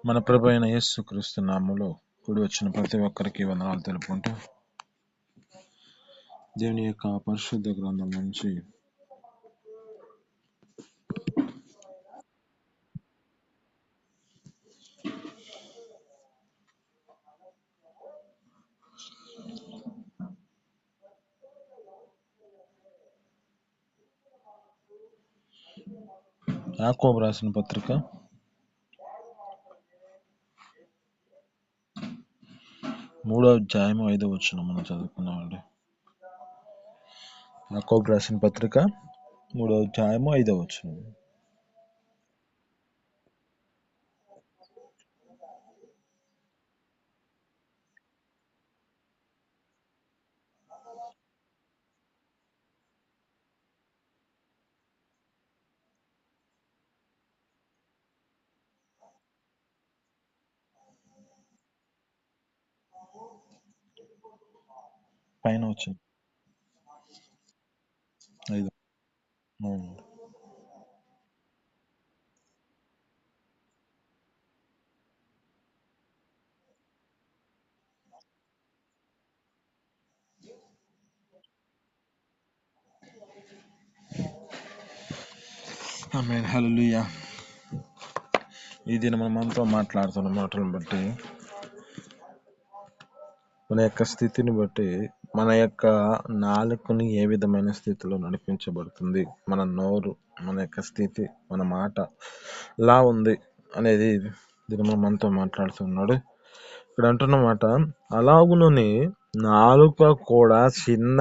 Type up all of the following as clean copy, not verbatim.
మన ప్రభు అయిన యేసుక్రీస్తు నామములో కూడి వచ్చిన ప్రతి ఒక్కరికి వందనాలు తెలుపుకుంటూ దేవుని యొక్క పరిశుద్ధ గ్రంథం నుంచి యాకోబు రాసిన పత్రిక 3వ అధ్యాయము 5వ వచనం మనం చదువుకున్నామండి. యాకోబు రాసిన పత్రిక 3వ అధ్యాయము 5వ వచనం. పైన వచ్చింది 5. ఆమేన్. హల్లెలూయా. ఈ దినం మనతో మాట్లాడుతున్న మాటలను బట్టి, మన యొక్క స్థితిని బట్టి, మన యొక్క నాలుకని ఏ విధమైన స్థితిలో నడిపించబడుతుంది, మన నోరు, మన యొక్క స్థితి, మన మాట ఎలా ఉంది అనేది దినము మనతో మాట్లాడుతున్నాడు. ఇక్కడ అంటున్న మాట, అలాగునని నాలుక కూడా చిన్న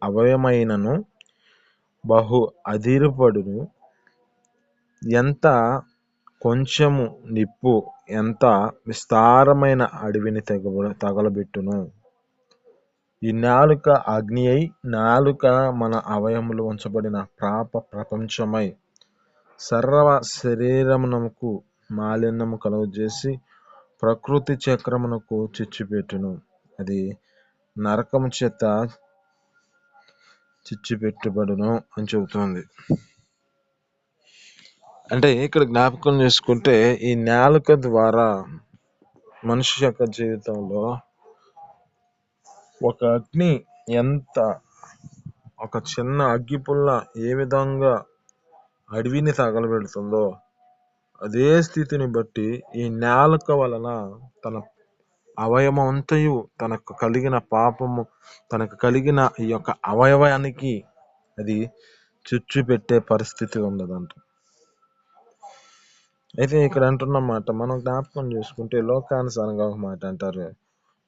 అవయమైనను బహు అదిరిపడును, ఎంత కొంచెము నిప్పు ఎంత విస్తారమైన అడవిని తగలబెట్టును. ఈ నాలుక అగ్ని అయి, నాలుక మన అవయములు ఉంచబడిన ప్రపంచమై సర్వ శరీరమునకు మాలిన్యము కలుగజేసి ప్రకృతి చక్రమునకు చిచ్చుపెట్టును. అది నరకము చేత చిచ్చుపెట్టబడును అని చెబుతోంది. అంటే ఇక్కడ జ్ఞాపకం చేసుకుంటే, ఈ నాలుక ద్వారా మనిషి యొక్క జీవితంలో ఒక అగ్ని ఎంత, ఒక చిన్న అగ్గిపుల్ల ఏ విధంగా అడవిని తగలబెడుతుందో, అదే స్థితిని బట్టి ఈ నాలుక వలన తన అవయవం అంతయు, తనకు కలిగిన పాపము, తనకు కలిగిన ఈ యొక్క అవయవానికి అది చిచ్చు పెట్టే పరిస్థితి ఉన్నదంట. అయితే ఇక్కడ అంటున్న మాట మనం జ్ఞాపకం చేసుకుంటే, లోకానుసారంగా ఒక మాట అంటారు,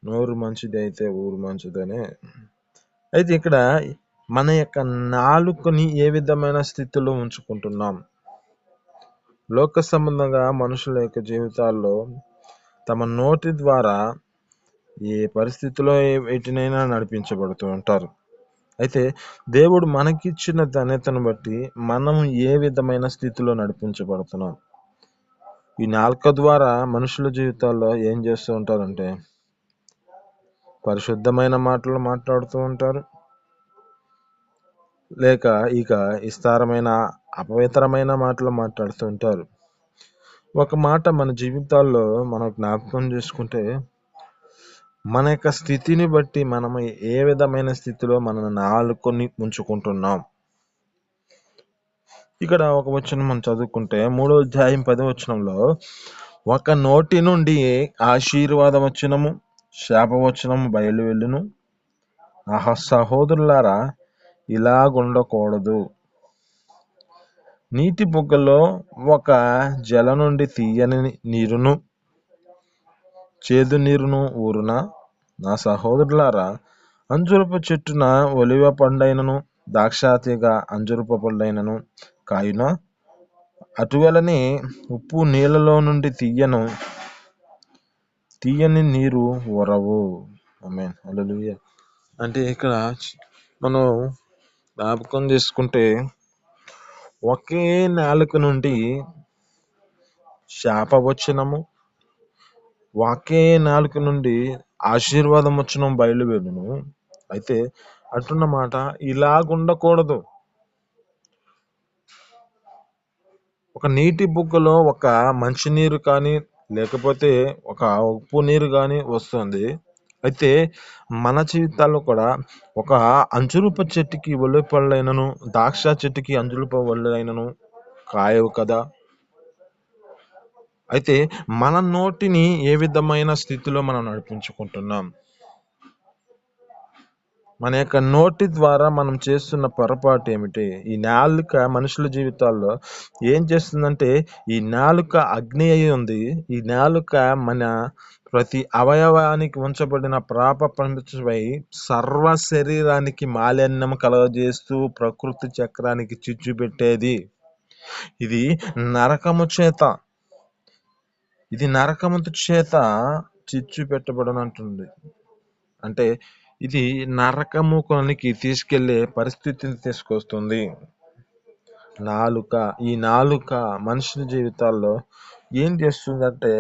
నోరు మంచిది అయితే ఊరు మంచిదనే. అయితే ఇక్కడ మన యొక్క నాలుకని ఏ విధమైన స్థితిలో ఉంచుకుంటున్నాం? లోక సంబంధంగా మనుషుల యొక్క జీవితాల్లో తమ నోటి ద్వారా ఏ పరిస్థితిలో వీటినైనా నడిపించబడుతూ ఉంటారు. అయితే దేవుడు మనకిచ్చిన ధన్యతను బట్టి మనం ఏ విధమైన స్థితిలో నడిపించబడుతున్నాం? ఈ నాలుక ద్వారా మనుషుల జీవితాల్లో ఏం చేస్తూ ఉంటారంటే, పరిశుద్ధమైన మాటలు మాట్లాడుతూ ఉంటారు, లేక ఇక విస్తారమైన అపవిత్రమైన మాటలు మాట్లాడుతూ ఉంటారు. ఒక మాట మన జీవితాల్లో మనం జ్ఞాపకం చేసుకుంటే, మన యొక్క స్థితిని బట్టి మనం ఏ విధమైన స్థితిలో మన నాలుకని ఉంచుకుంటున్నాం. ఇక్కడ ఒక వచనం మనం చదువుకుంటే 3వ అధ్యాయం 10వ వచనంలో, ఒక నోటి నుండి ఆశీర్వాద వచనము శాపవచనము బయలు వెళ్ళును. సహోదరులారా, ఇలాగుండకూడదు. నీటి బుగ్గలో ఒక జల నుండి తీయని నీరును చేదు నీరును ఊరునా? నా సహోదరులారా, అంజురపు చెట్టున ఒలివ పండైనను ద్రాక్షాతీగ అంజురపు పండైనను కాయునా? అటువలనే ఉప్పు నీళ్ళలో నుండి తీయని నీరు ఊరవు. ఆమేన్. హల్లెలూయా. అంటే ఇక్కడ మనం జ్ఞాపకం చేసుకుంటే, ఒకే నాలుక నుండి శాపవచనము, ఒకే నాలుక నుండి ఆశీర్వాదం వచనం బయలువెళ్ళును. అయితే అంటున్న మాట, ఇలాగుండకూడదు. ఒక నీటి బుగ్గలో ఒక మంచినీరు కానీ, లేకపోతే ఒక ఉప్పు నీరు కానీ వస్తుంది. అయితే మన జీవితాల్లో కూడా ఒక అంజూరపు చెట్టుకి ఒలీవ పళ్ళైనను, ద్రాక్ష చెట్టుకి అంజూరపు వళ్ళైనను కాయవు కదా. అయితే మన నోటిని ఏ విధమైన స్థితిలో మనం నడిపించుకుంటున్నాం? మన యొక్క నోటి ద్వారా మనం చేస్తున్న పొరపాటు ఏమిటి? ఈ నాలుక మనుషుల జీవితాల్లో ఏం చేస్తుందంటే, ఈ నాలుక అగ్ని అయి ఉంది. ఈ నాలుక మన ప్రతి అవయవానికి ఉంచబడిన పంపించబై సర్వ శరీరానికి మాలిన్యం కలగజేస్తూ ప్రకృతి చక్రానికి చిచ్చు పెట్టేది. ఇది నరకము చేత చిచ్చు పెట్టబడనంటుంది. అంటే ఇది నరకమునికి తీసుకెళ్లే పరిస్థితిని తీసుకొస్తుంది. ఈ నాలుక మనుషుల జీవితాల్లో ఏం చేస్తుందంటే,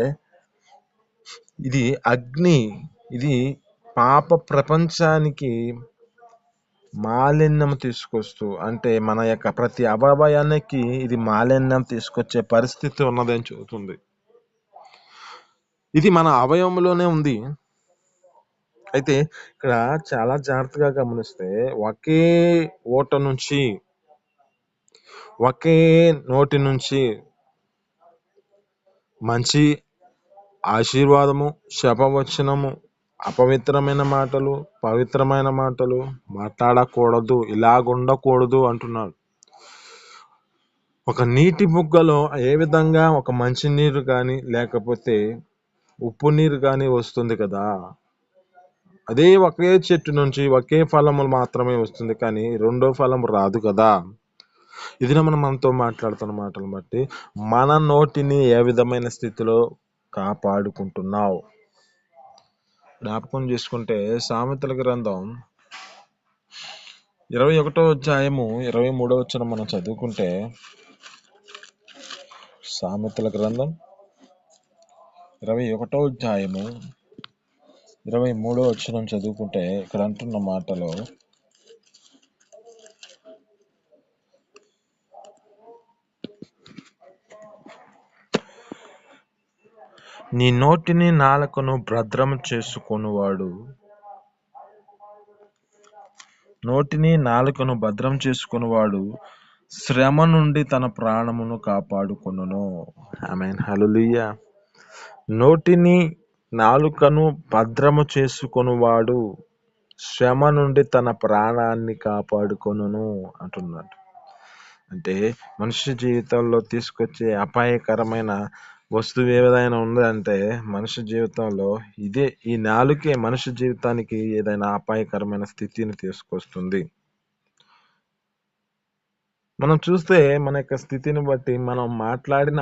ఇది అగ్ని. ఇది పాప ప్రపంచానికి మాలిన్యం తీసుకొస్తూ, అంటే మన యొక్క ప్రతి అవయవానికి ఇది మాలిన్యం తీసుకొచ్చే పరిస్థితి ఉన్నదని చెబుతుంది. ఇది మన అవయవంలోనే ఉంది. అయితే ఇక్కడ చాలా జాగ్రత్తగా గమనిస్తే, ఒకే నోటి నుంచి మంచి ఆశీర్వాదము, శపవచనము, అపవిత్రమైన మాటలు, పవిత్రమైన మాటలు మాట్లాడకూడదు, ఇలాగుండకూడదు అంటున్నాడు. ఒక నీటి బుగ్గలో ఏ విధంగా ఒక మంచి నీరు కానీ లేకపోతే ఉప్పు నీరు కానీ వస్తుంది కదా, అదే ఒకే చెట్టు నుంచి ఒకే ఫలము మాత్రమే వస్తుంది, కానీ రెండో ఫలం రాదు కదా. ఇది మనం మనతో మాట్లాడుతున్న మాటలు బట్టి మన నోటిని ఏ విధమైన స్థితిలో కాపాడుకుంటున్నావు? జ్ఞాపకం చేసుకుంటే సామెతల గ్రంథం 21వ అధ్యాయము 23వ వచనం మనం చదువుకుంటే, సామెతల గ్రంథం 21వ అధ్యాయము 23వ వచనం చదువుకుంటే ఇక్కడ అంటున్న మాటలో, నీ నోటిని నాలుకను భద్రము చేసుకొనువాడు శ్రమ నుండి తన ప్రాణమును కాపాడుకొనును. ఆమేన్, హల్లెలూయా. నోటిని నాలుకను భద్రము చేసుకొనువాడు శ్రమ నుండి తన ప్రాణాన్ని కాపాడుకొనును అంటున్నాడు. అంటే మనిషి జీవితంలో తీసుకొచ్చే అపాయకరమైన వస్తువు ఏదైనా ఉందంటే మనిషి జీవితంలో ఇదే. ఈ నాలుకే మనిషి జీవితానికి ఏదైనా అపాయకరమైన స్థితిని తీసుకొస్తుంది. మనం చూస్తే మన యొక్క స్థితిని బట్టి, మనం మాట్లాడిన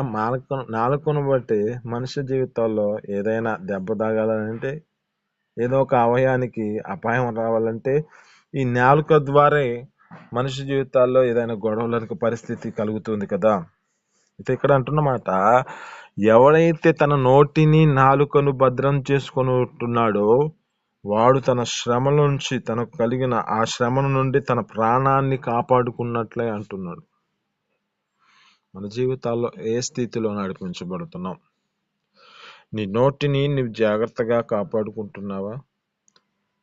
నాలుకను బట్టి మనిషి జీవితాల్లో ఏదైనా దెబ్బ తాగాలంటే, ఏదో ఒక అవయానికి అపాయం రావాలంటే ఈ నాలుక ద్వారే మనిషి జీవితాల్లో ఏదైనా గొడవలకు పరిస్థితి కలుగుతుంది కదా. అయితే ఇక్కడ అంటున్నమాట, ఎవడైతే తన నోటిని నాలుకను భద్రం చేసుకొని ఉంటున్నాడో వాడు తన శ్రమ నుంచి, తనకు కలిగిన ఆ శ్రమ నుండి తన ప్రాణాన్ని కాపాడుకున్నట్లే అంటున్నాడు. మన జీవితాల్లో ఏ స్థితిలో నడిపించబడుతున్నాం? నీ నోటిని నువ్వు జాగ్రత్తగా కాపాడుకుంటున్నావా?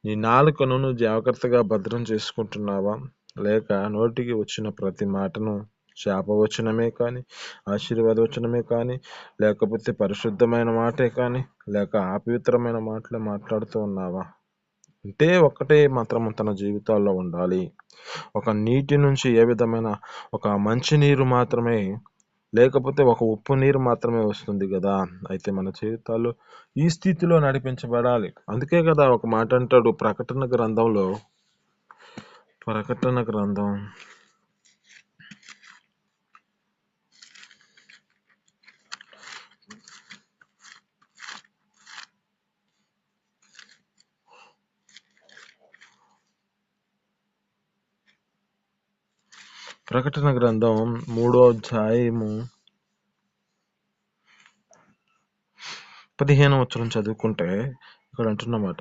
నీ నాలుకను నువ్వు జాగ్రత్తగా భద్రం చేసుకుంటున్నావా? లేక నోటికి వచ్చిన ప్రతి మాటను శాపవచనమే కానీ, ఆశీర్వాదవచనమే కానీ, లేకపోతే పరిశుద్ధమైన మాటే కానీ, లేక అపవిత్రమైన మాటలే మాట్లాడుతూ ఉన్నావా? అంటే ఒకటే మాత్రం తన జీవితాల్లో ఉండాలి. ఒక నీటి నుంచి ఏ విధమైన ఒక మంచి నీరు మాత్రమే, లేకపోతే ఒక ఉప్పు నీరు మాత్రమే వస్తుంది కదా. అయితే మన జీవితాల్లో ఈ స్థితిలో నడిపించబడాలి. అందుకే కదా ఒక మాట అంటాడు ప్రకటన గ్రంథం ప్రకటన గ్రంథం 3వ అధ్యాయము 15వ వచనం చదువుకుంటే ఇక్కడ అంటున్నమాట,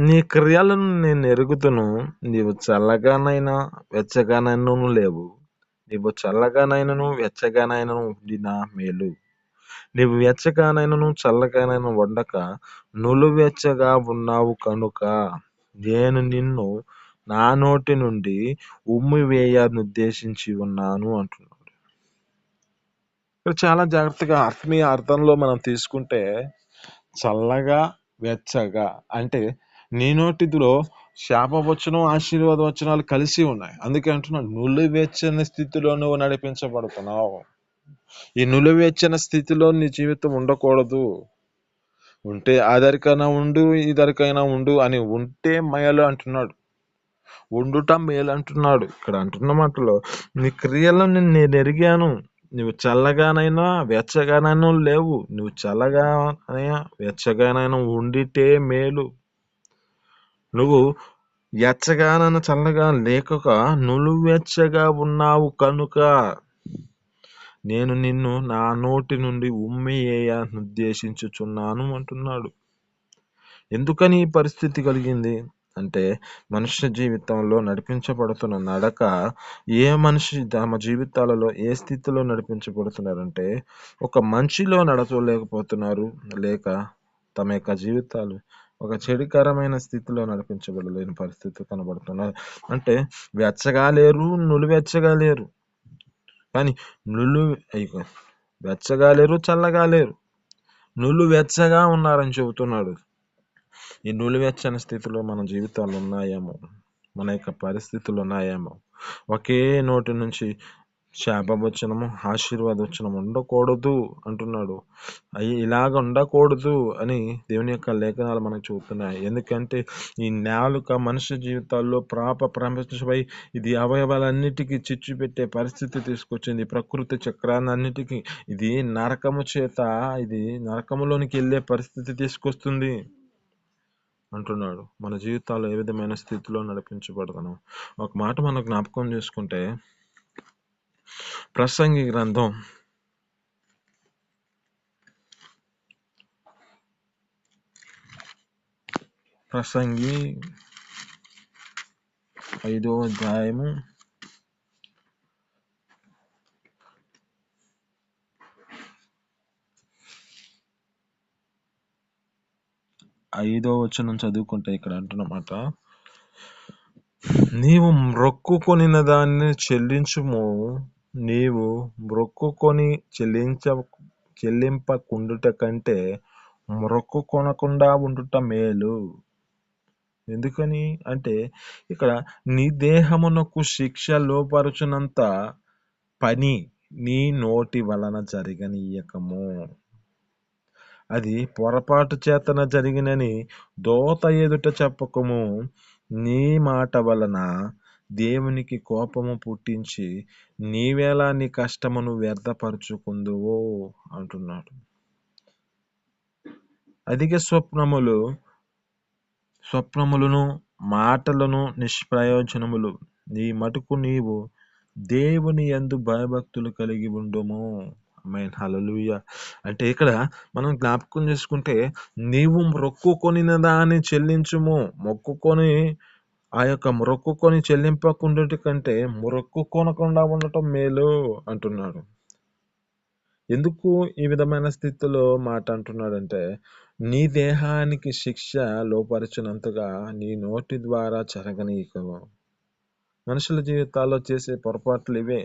నీ క్రియలను నేను ఎరుగుదును, నీవు చల్లగానైనా వెచ్చగానైనను లేవు. నీవు చల్లగానైనను వెచ్చగానైనను ఉండినా మేలు. నీవు వెచ్చగానైనను చల్లగానైనా ఉండక నులువెచ్చగా ఉన్నావు కనుక నేను నిన్ను నా నోటి నుండి ఉమ్మివేయనుద్దేశించి ఉన్నాను అంటున్నాడు. ఇక్కడ చాలా జాగ్రత్తగా ఆత్మీయ అర్థంలో మనం తీసుకుంటే చల్లగా వెచ్చగా అంటే నీ నోటిలో శాపవచనం ఆశీర్వాద వచనాలు కలిసి ఉన్నాయి. అందుకే అంటున్నాడు నులివెచ్చని స్థితిలో నువ్వు నడిపించబడుతున్నావు. ఈ నులివెచ్చని స్థితిలో నీ జీవితం ఉండకూడదు. ఉంటే అదరికైనా ఉండు ఇదరికైనా ఉండు అని ఉంటే మేలు అంటున్నాడు. ఉండుట మేలు అంటున్నాడు. ఇక్కడ అంటున్న మాటలో నీ క్రియలను నేను ఎరిగాను. నువ్వు చల్లగానైనా వెచ్చగానైనా లేవు. నువ్వు చల్లగానైనా వెచ్చగానైనా ఉండితే మేలు. నువ్వు వెచ్చగానైనా చల్లగా లేక నులువెచ్చగా ఉన్నావు కనుక నేను నిన్ను నా నోటి నుండి ఉమ్మివేయనుద్దేశించుచున్నాను అంటున్నాడు. ఎందుకని ఈ పరిస్థితి కలిగింది అంటే మనుష్య జీవితంలో నడిపించబడుతున్న నడక ఏ మనిషి తమ జీవితాలలో ఏ స్థితిలో నడిపించబడుతున్నారంటే ఒక మంచిలో నడచలేకపోతున్నారు, లేక తమ యొక్క జీవితాలు ఒక చెడుకరమైన స్థితిలో నడిపించబడలేని పరిస్థితి కనబడుతున్నారు. అంటే వెచ్చగా లేరు, నులివెచ్చగా లేరు. కానీ వెచ్చగా లేరు, చల్లగా లేరు, నులివెచ్చగా ఉన్నారని చెబుతున్నాడు. ఈ నులివెచ్చని స్థితిలో మన జీవితాలు ఉన్నాయేమో, మన యొక్క పరిస్థితులు ఉన్నాయేమో. ఒకే నోటి నుంచి శాపవచనము ఆశీర్వాదవచనం ఉండకూడదు అంటున్నాడు. ఇలాగ ఉండకూడదు అని దేవుని యొక్క లేఖనాలు మనకు చూపుతున్నాయి. ఎందుకంటే ఈ నాలుక మనుష్య జీవితాల్లో ప్రపంచమై ఇది అవయవాలన్నిటికీ చిచ్చు పెట్టే పరిస్థితి తీసుకొచ్చింది. ప్రకృతి చక్రాన్ని అన్నిటికీ ఇది నరకము చేత ఇది నరకములోనికి వెళ్ళే పరిస్థితి తీసుకొస్తుంది అంటున్నాడు. మన జీవితాల్లో ఏ విధమైన స్థితిలో నడిపించబడతాను. ఒక మాట మనం జ్ఞాపకం చేసుకుంటే ప్రసంగి గ్రంథం 5వ అధ్యాయము 5వ వచనం చదువుకుంటే ఇక్కడ అంటున్నమాట, నీవు మ్రొక్కుకొనిన దాన్ని చెల్లించుము. నీవు మ్రొక్కుకొని చెల్లింపకుండుట కంటే మ్రొక్కుకొనకుండా ఉండుట మేలు. ఎందుకని అంటే ఇక్కడ నీ దేహమునకు శిక్ష లోపరుచునంత పని నీ నోటి వలన జరగనీయకము. అది పొరపాటు చేతన జరిగినని దోత ఎదుట చెప్పకము. నీ మాట వలన దేవునికి కోపము పుట్టించి నీవేలా నీ కష్టమును వ్యర్థపరుచుకుందువో అంటున్నాడు. అధిక స్వప్నములను మాటలను నిష్ప్రయోజనములు. నీ మటుకు నీవు దేవుని యందు భయభక్తులు కలిగి ఉండుము. ఆమేన్, హల్లెలూయా. అంటే ఇక్కడ మనం జ్ఞాపకం చేసుకుంటే నీవు మ్రొక్కుకొనిన దాన్ని చెల్లించుము. మొక్కుకొని ఆ యొక్క మ్రొక్కుకొని చెల్లింపకుండుట కంటే మ్రొక్కుకొనకుండా ఉండటం మేలు అంటున్నాడు. ఎందుకు ఈ విధమైన స్థితిలో మాట అంటున్నాడంటే నీ దేహానికి శిక్ష లోపరిచినంతగా నీ నోటి ద్వారా జరగనీయకము. మనుషుల జీవితాల్లో చేసే పొరపాట్లు ఇవే.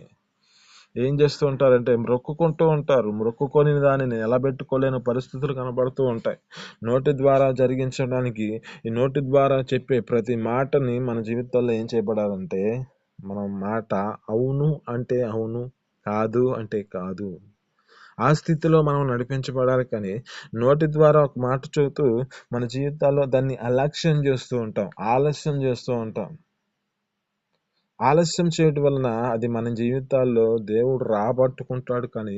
ఏం చేస్తూ ఉంటారంటే మ్రొక్కుకుంటూ ఉంటారు. మ్రొక్కుకొని దానిని నిలబెట్టుకోలేని పరిస్థితులు కనబడుతూ ఉంటాయి. నోటి ద్వారా జరిగించడానికి ఈ నోటి ద్వారా చెప్పే ప్రతి మాటని మన జీవితాల్లో ఏం చేయబడాలంటే మన మాట అవును అంటే అవును, కాదు అంటే కాదు, ఆ స్థితిలో మనం నడిపించబడాలి. కానీ నోటి ద్వారా ఒక మాట చెబుతూ మన జీవితాల్లో దాన్ని అలక్ష్యం చేస్తూ ఉంటాం, ఆలస్యం చేస్తూ ఉంటాం. ఆలస్యం చేయడం వలన అది మన జీవితాల్లో దేవుడు రాబట్టుకుంటాడు. కానీ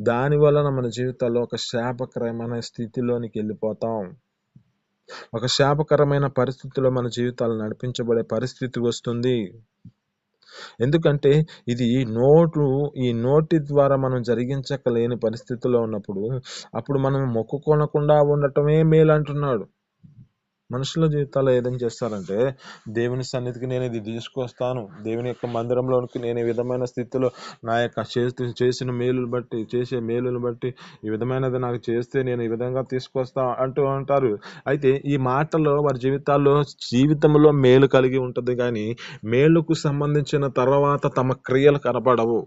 దాని వలన మన జీవితాల్లో ఒక శాపకరమైన స్థితిలోనికి వెళ్ళిపోతాం. ఒక శాపకరమైన పరిస్థితిలో మన జీవితాలు నడిపించబడే పరిస్థితి వస్తుంది. ఎందుకంటే ఇది ఈ నోటి ద్వారా మనం జరిగించకలేని పరిస్థితిలో ఉన్నప్పుడు అప్పుడు మనం మొక్కుకొనకుండా ఉండటమే మేలు అంటున్నాడు. మనుషుల జీవితాల్లో ఏదైనా చేస్తారంటే, దేవుని సన్నిధికి నేను ఇది తీసుకొస్తాను, దేవుని యొక్క మందిరంలోనికి నేను ఈ విధమైన స్థితిలో నా యొక్క చేసిన మేలును బట్టి, చేసే మేలును బట్టి ఈ విధమైనది నాకు చేస్తే నేను ఈ విధంగా తీసుకొస్తా అంటూ ఉంటారు. అయితే ఈ మాటలో వారి జీవితంలో మేలు కలిగి ఉంటుంది కానీ మేలుకు సంబంధించిన తర్వాత తమ క్రియలు కనపడవు.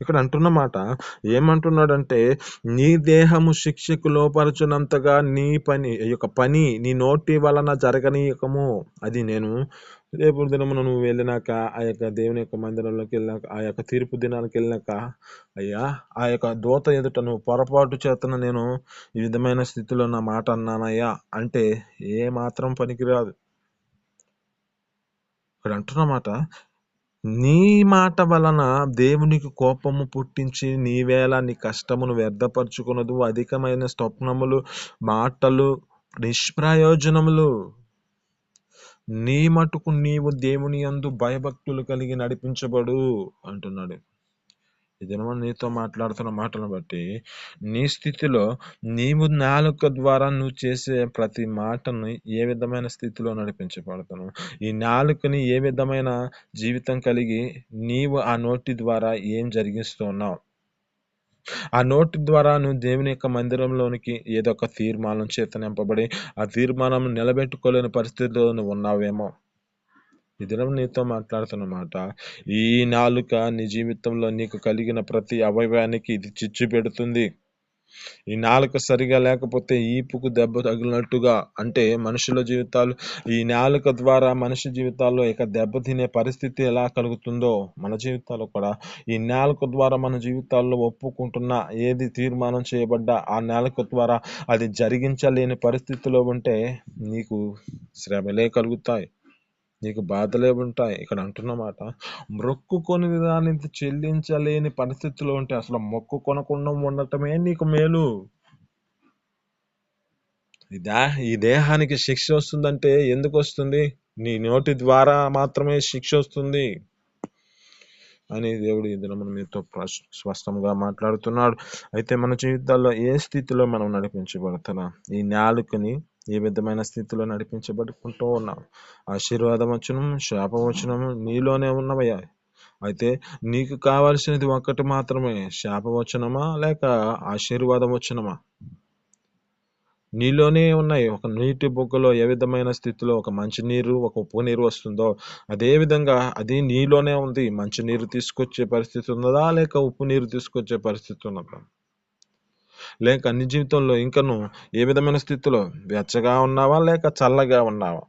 ఇక్కడ అంటున్న మాట ఏమంటున్నాడంటే, నీ దేహము శిక్షకు లోపరచునంతగా నీ పని నీ నోటి వలన జరగనీయకము. అది నేను రేపు దినమున నువ్వు వెళ్ళినాక, ఆ యొక్క దేవుని యొక్క మందిరంలోకి వెళ్ళినాక, ఆ యొక్క తీర్పు దినానికి వెళ్ళినాక, అయ్యా ఆ యొక్క దూత ఎదుట నువ్వు పొరపాటు చేతన నేను ఈ విధమైన స్థితిలో నా మాట అన్నానయ్యా అంటే ఏ మాత్రం పనికిరాదు. ఇక్కడ అంటున్న మాట, నీ మాట వలన దేవునికి కోపము పుట్టించి నీవేళ నీ కష్టమును వ్యర్థపరుచుకున్నదు. అధికమైన స్వప్నములు, మాటలు నిష్ప్రయోజనములు. నీ మటుకు నీవు దేవుని యందు భయభక్తులు కలిగి నడిపించబడు అంటున్నాడు. ఈ దినము నీతో మాట్లాడుతున్న మాటలను బట్టి నీ స్థితిలో నీవు నాలుక ద్వారా నువ్వు చేసే ప్రతి మాటను ఏ విధమైన స్థితిలో నడిపించబడతాను, ఈ నాలుకని ఏ విధమైన జీవితం కలిగి నీవు ఆ నోటి ద్వారా ఏం జరిగిస్తున్నావు, ఆ నోటి ద్వారా నువ్వు దేవుని యొక్క మందిరంలోనికి ఏదో ఒక తీర్మానం చేత నింపబడి ఆ తీర్మానం నిలబెట్టుకోలేని పరిస్థితిలో నువ్వు ఉన్నావేమో. ఈ దినం నీతో మాట్లాడుతున్న మాట, ఈ నాలుక నీ జీవితంలో నీకు కలిగిన ప్రతి అవయవానికి ఇది చిచ్చు పెడుతుంది. ఈ నాలుక సరిగా లేకపోతే ఈపుకు దెబ్బ తగిలినట్టుగా, అంటే మనుషుల జీవితాలు ఈ నాలుక ద్వారా మనిషి జీవితాల్లో ఇక దెబ్బతినే పరిస్థితి ఎలా కలుగుతుందో మన జీవితాల్లో కూడా ఈ నాలుక ద్వారా మన జీవితాల్లో ఒప్పుకుంటున్న ఏది తీర్మానం చేయబడ్డా ఆ నాలుక ద్వారా అది జరిగించలేని పరిస్థితిలో ఉంటే నీకు శ్రమలే కలుగుతాయి, నీకు బాధలే ఉంటాయి. ఇక్కడ అంటున్నమాట, మొక్కుకొని దానికి చెల్లించలేని పరిస్థితిలో ఉంటే అసలు మొక్కుకొనకుండా ఉండటమే నీకు మేలు. ఈ దేహానికి శిక్ష వస్తుందంటే ఎందుకు వస్తుంది? నీ నోటి ద్వారా మాత్రమే శిక్ష వస్తుంది అని దేవుడు ఈ దినమున మీతో స్పష్టంగా మాట్లాడుతున్నాడు. అయితే మన జీవితాల్లో ఏ స్థితిలో మనం నడిపించబడుతున్నాం? ఈ నాలుకని ఏ విధమైన స్థితిలో నడిపించబడుకుంటూ ఉన్నాం? ఆశీర్వాదం వచ్చును, శాపం వచ్చును నీలోనే ఉన్నవయ్యా. అయితే నీకు కావాల్సినది ఒక్కటి మాత్రమే, శాపవచనమా లేక ఆశీర్వాదం వచ్చనమా? నీలోనే ఉన్నాయి. ఒక నీటి బొగ్గలో ఏ విధమైన స్థితిలో ఒక మంచినీరు, ఒక ఉప్పు నీరు వస్తుందో అదే విధంగా అది నీలోనే ఉంది. మంచినీరు తీసుకొచ్చే పరిస్థితి ఉన్నదా లేక ఉప్పు నీరు తీసుకొచ్చే పరిస్థితి ఉన్నదా? లేక నీ జీవితంలో ఇంకను ఏ విధమైన స్థితిలో వెచ్చగా ఉన్నావా లేక చల్లగా ఉన్నావా?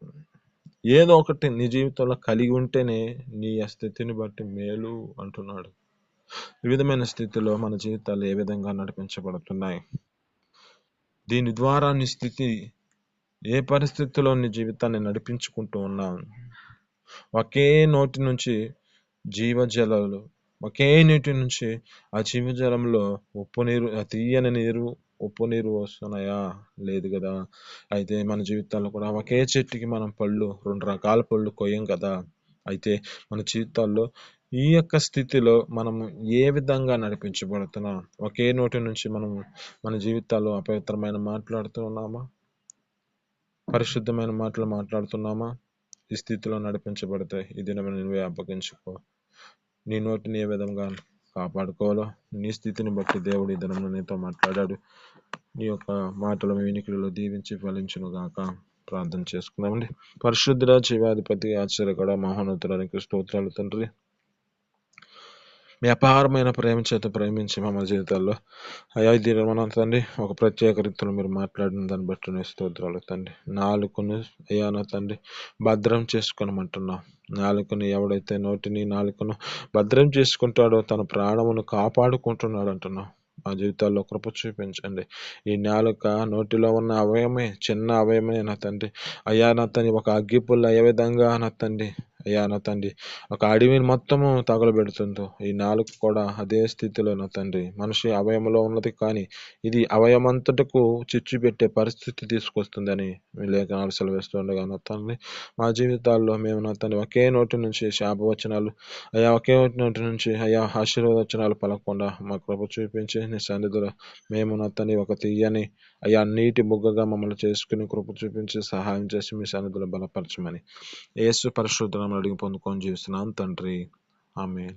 ఏదో ఒకటి నీ జీవితంలో కలిగి ఉంటేనే నీ స్థితిని బట్టి మేలు అంటున్నాడు. ఈ విధమైన స్థితిలో మన జీవితాలు ఏ విధంగా నడిపించబడుతున్నాయి? దీని ద్వారా నీ స్థితి ఏ పరిస్థితిలో నీ జీవితాన్ని నడిపించుకుంటూ ఉన్నావు? ఒకే నోటి నుంచి జీవజలాలు, ఒకే నీటి నుంచి ఆ జీవజలంలో ఉప్పు నీరు, తీయని నీరు, ఉప్పు నీరు వస్తున్నాయా? లేదు కదా. అయితే మన జీవితాల్లో కూడా ఒకే చెట్టుకి మనం పళ్ళు, 2 రకాల పళ్ళు కొయ్యం కదా. అయితే మన జీవితాల్లో ఈ యొక్క స్థితిలో మనము ఏ విధంగా నడిపించబడుతున్నాం? ఒకే నోటి నుంచి మనము మన జీవితాల్లో అపవిత్రమైన మాట్లాడుతున్నామా, పరిశుద్ధమైన మాటలు మాట్లాడుతున్నామా? ఈ స్థితిలో నడిపించబడితే ఈ దినం నువ్వే అప్పగించుకో. నీ నోటిని ఏ విధంగా కాపాడుకోవాలో నీ స్థితిని బట్టి దేవుడు ఈ దినంలో నీతో మాట్లాడాడు. నీ యొక్క మాటలు వినికిడిలో దీవించి ఫలించును గాక. ప్రార్థన చేసుకున్నామండి. పరిశుద్ధుడ, జీవాధిపతి, ఆశ్చర్యకర, మహోన్నతుడానికి స్తోత్రాలు తండ్రి. మీ అపారమైన ప్రేమ చేత ప్రేమించి మా జీవితాల్లో అయా దినమన తండ్రి ఒక ప్రత్యేక రీతిలో మీరు మాట్లాడిన దాన్ని బట్టి నేను స్తోత్రాలు తండ్రి. నాలుకను అయ్యా నా తండ్రి భద్రం చేసుకోనమంటున్నాం. నాలుకను ఎవడైతే నోటిని నాలుకను భద్రం చేసుకుంటాడో తన ప్రాణమును కాపాడుకుంటున్నాడు అంటున్నాం. మా జీవితాల్లో కృప చూపించండి. ఈ నాలుక నోటిలో ఉన్న అవయమే, చిన్న అవయమే నా తండ్రి. అయ్యా నా తండ్రి ఒక అగ్గిపుల్ల ఏ విధంగా నా తండ్రి అయ్యా నా తండ్రి ఒక అడవిని మొత్తము తగలబెడుతుందో ఈ నాలుక కూడా అదే స్థితిలో నా తండ్రి మనిషి అవయములో ఉన్నది, కానీ ఇది అవయమంతటకు చిచ్చు పెట్టే పరిస్థితి తీసుకొస్తుందని మీ లేఖనాలు సెలవిస్తుండగా నా తండ్రి మా జీవితాల్లో మేము నా తండ్రి ఒకే నోటి నుంచి శాపవచనాలు అయ్యా, ఒకే నోటి నుంచి అయ్యా ఆశీర్వచనాలు పలకకుండా మా కృప చూపించి నీ సన్నిధిలో మేము నా తండ్రి ఒక తీయని అయ్యా నీటి బుగ్గగా మమ్మల్ని చేసుకుని కృప చూపించి సహాయం చేసి మీ సన్నిధిలో బలపరచమని యేసు పరిశుద్ధ నామములో అడిగి పొందుకొని జీవిస్తున్నాం తండ్రి. ఆమేన్.